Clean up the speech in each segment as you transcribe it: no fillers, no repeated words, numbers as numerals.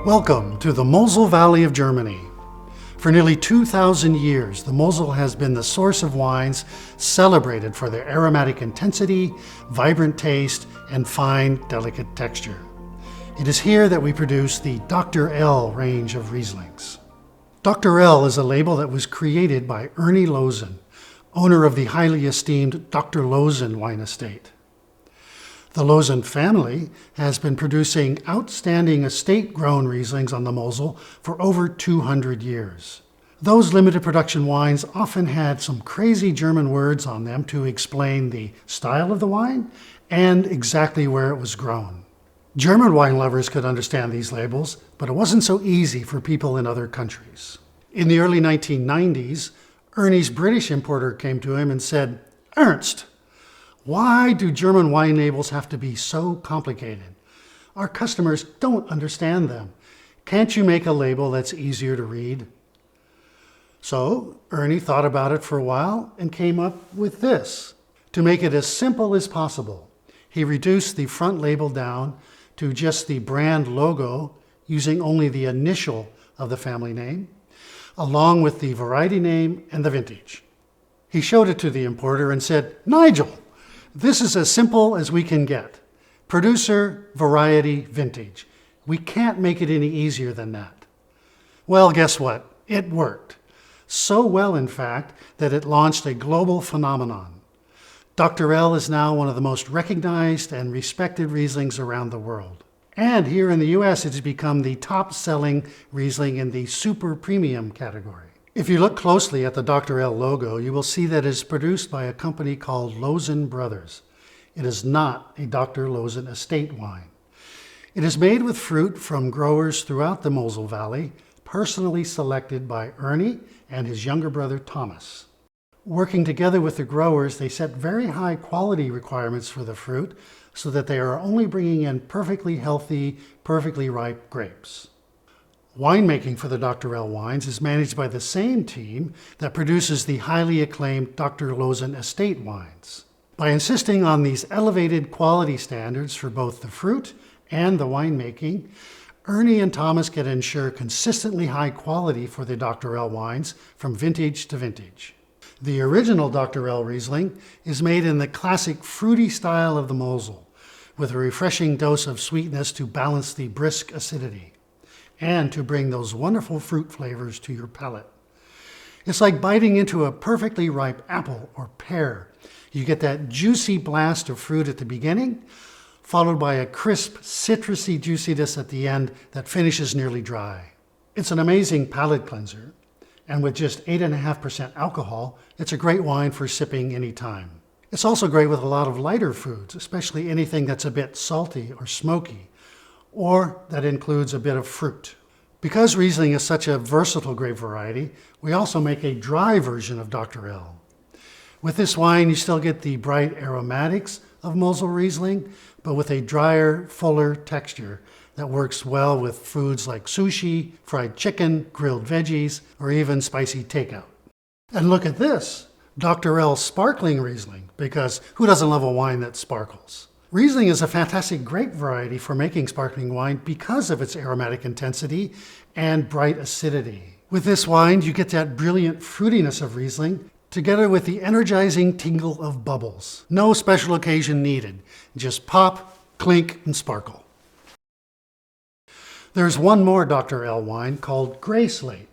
Welcome to the Mosel Valley of Germany. For nearly 2,000 years, the Mosel has been the source of wines celebrated for their aromatic intensity, vibrant taste, and fine, delicate texture. It is here that we produce the Dr. L range of Rieslings. Dr. L is a label that was created by Erni Loosen, owner of the highly esteemed Dr. Loosen wine estate. The Loosen family has been producing outstanding estate-grown Rieslings on the Mosel for over 200 years. Those limited production wines often had some crazy German words on them to explain the style of the wine and exactly where it was grown. German wine lovers could understand these labels, but it wasn't so easy for people in other countries. In the early 1990s, Ernie's British importer came to him and said, "Ernst, why do German wine labels have to be so complicated? Our customers don't understand them. Can't you make a label that's easier to read?" So Ernie thought about it for a while and came up with this. To make it as simple as possible, he reduced the front label down to just the brand logo using only the initial of the family name, along with the variety name and the vintage. He showed it to the importer and said, "Nigel, this is as simple as we can get. Producer, variety, vintage. We can't make it any easier than that." Well, guess what? It worked. So well, in fact, that it launched a global phenomenon. Dr. L is now one of the most recognized and respected Rieslings around the world. And here in the US, it has become the top-selling Riesling in the super premium category. If you look closely at the Dr. L logo, you will see that it is produced by a company called Loosen Brothers. It is not a Dr. Loosen estate wine. It is made with fruit from growers throughout the Mosel Valley, personally selected by Ernie and his younger brother Thomas. Working together with the growers, they set very high quality requirements for the fruit so that they are only bringing in perfectly healthy, perfectly ripe grapes. Winemaking for the Dr. L wines is managed by the same team that produces the highly acclaimed Dr. Loosen estate wines. By insisting on these elevated quality standards for both the fruit and the winemaking, Ernie and Thomas can ensure consistently high quality for the Dr. L wines from vintage to vintage. The original Dr. L Riesling is made in the classic fruity style of the Mosel, with a refreshing dose of sweetness to balance the brisk acidity and to bring those wonderful fruit flavors to your palate. It's like biting into a perfectly ripe apple or pear. You get that juicy blast of fruit at the beginning, followed by a crisp, citrusy juiciness at the end that finishes nearly dry. It's an amazing palate cleanser, and with just 8.5% alcohol, it's a great wine for sipping anytime. It's also great with a lot of lighter foods, especially anything that's a bit salty or smoky, or that includes a bit of fruit. Because Riesling is such a versatile grape variety, we also make a dry version of Dr. L. With this wine, you still get the bright aromatics of Mosel Riesling, but with a drier, fuller texture that works well with foods like sushi, fried chicken, grilled veggies, or even spicy takeout. And look at this, Dr. L Sparkling Riesling, because who doesn't love a wine that sparkles? Riesling is a fantastic grape variety for making sparkling wine because of its aromatic intensity and bright acidity. With this wine, you get that brilliant fruitiness of Riesling together with the energizing tingle of bubbles. No special occasion needed. Just pop, clink, and sparkle. There's one more Dr. L wine called Grosse Lage.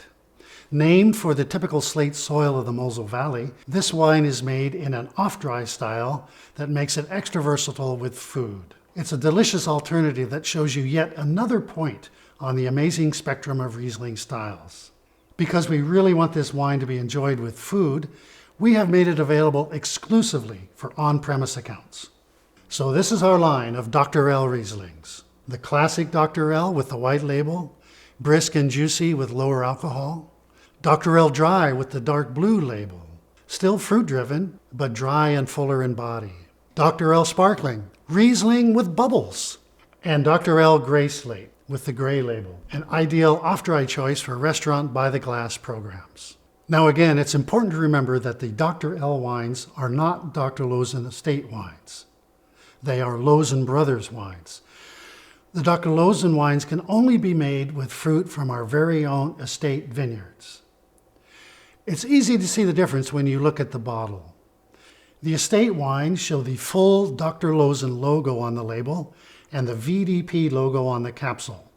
Named for the typical slate soil of the Mosel Valley, this wine is made in an off-dry style that makes it extra versatile with food. It's a delicious alternative that shows you yet another point on the amazing spectrum of Riesling styles. Because we really want this wine to be enjoyed with food, we have made it available exclusively for on-premise accounts. So this is our line of Dr. L Rieslings. The classic Dr. L with the white label, brisk and juicy with lower alcohol. Dr. L Dry with the dark blue label, still fruit-driven, but dry and fuller in body. Dr. L Sparkling, Riesling with bubbles. And Dr. L Grosse Lage with the gray label, an ideal off-dry choice for restaurant by-the-glass programs. Now again, it's important to remember that the Dr. L wines are not Dr. Loosen estate wines. They are Loosen Brothers wines. The Dr. Loosen wines can only be made with fruit from our very own estate vineyards. It's easy to see the difference when you look at the bottle. The estate wines show the full Dr. Loosen logo on the label and the VDP logo on the capsule.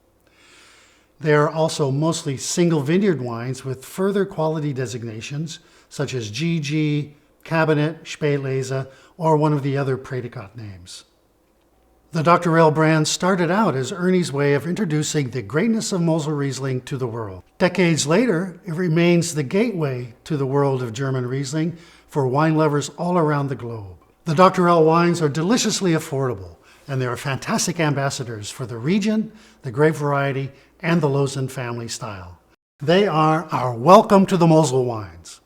They are also mostly single vineyard wines with further quality designations such as GG, Cabinet, Spätlese, or one of the other Prédicot names. The Dr. L brand started out as Erni's way of introducing the greatness of Mosel Riesling to the world. Decades later, it remains the gateway to the world of German Riesling for wine lovers all around the globe. The Dr. L wines are deliciously affordable, and they are fantastic ambassadors for the region, the grape variety, and the Loosen family style. They are our welcome to the Mosel wines.